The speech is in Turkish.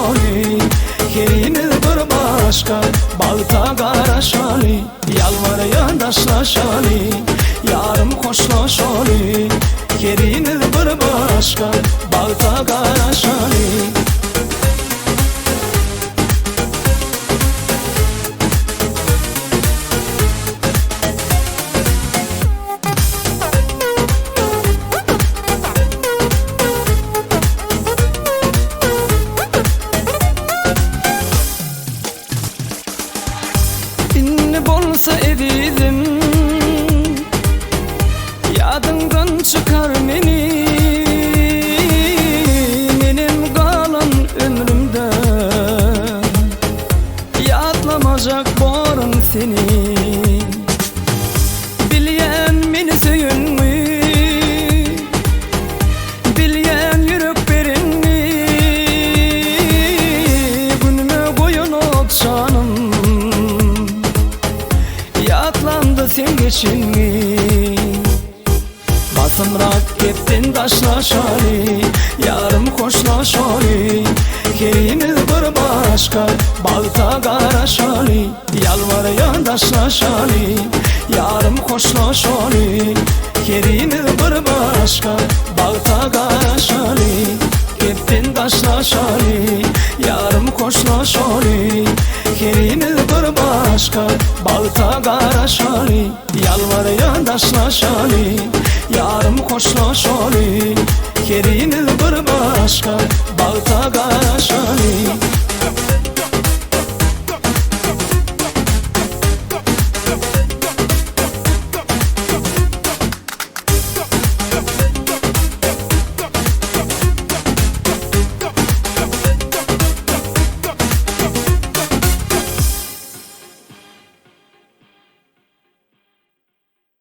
şoli, Kerini bir başka balta qara şoli, Yalvar yandaşla şoli, Yarım hoşla şoli, Kerini bir başka balta qara şoli. İnni bolsa evidim, yadından çıkar meni, benim kalan ömrümde yadlamayacak borun seni. Bilyen meni söyünmü, bilyen yürüp berinmi, günüme koyun okşanım, yatlandı sen geçinmi. Basımrak gittin taşla şoli, Yarım hoşla şoli, Kerini bir başka balta qara şoli, Yalvar yandaşla şoli, Yarım hoşla şoli, Kerini bir başka balta qara şoli. Gittin taşla şoli, Yarım hoşla şoli, Kerini bir başka balta qara şoli, Yalvar yandaşla şoli, Yarım hoşla şoli, Kerini bir başka balta qara şoli.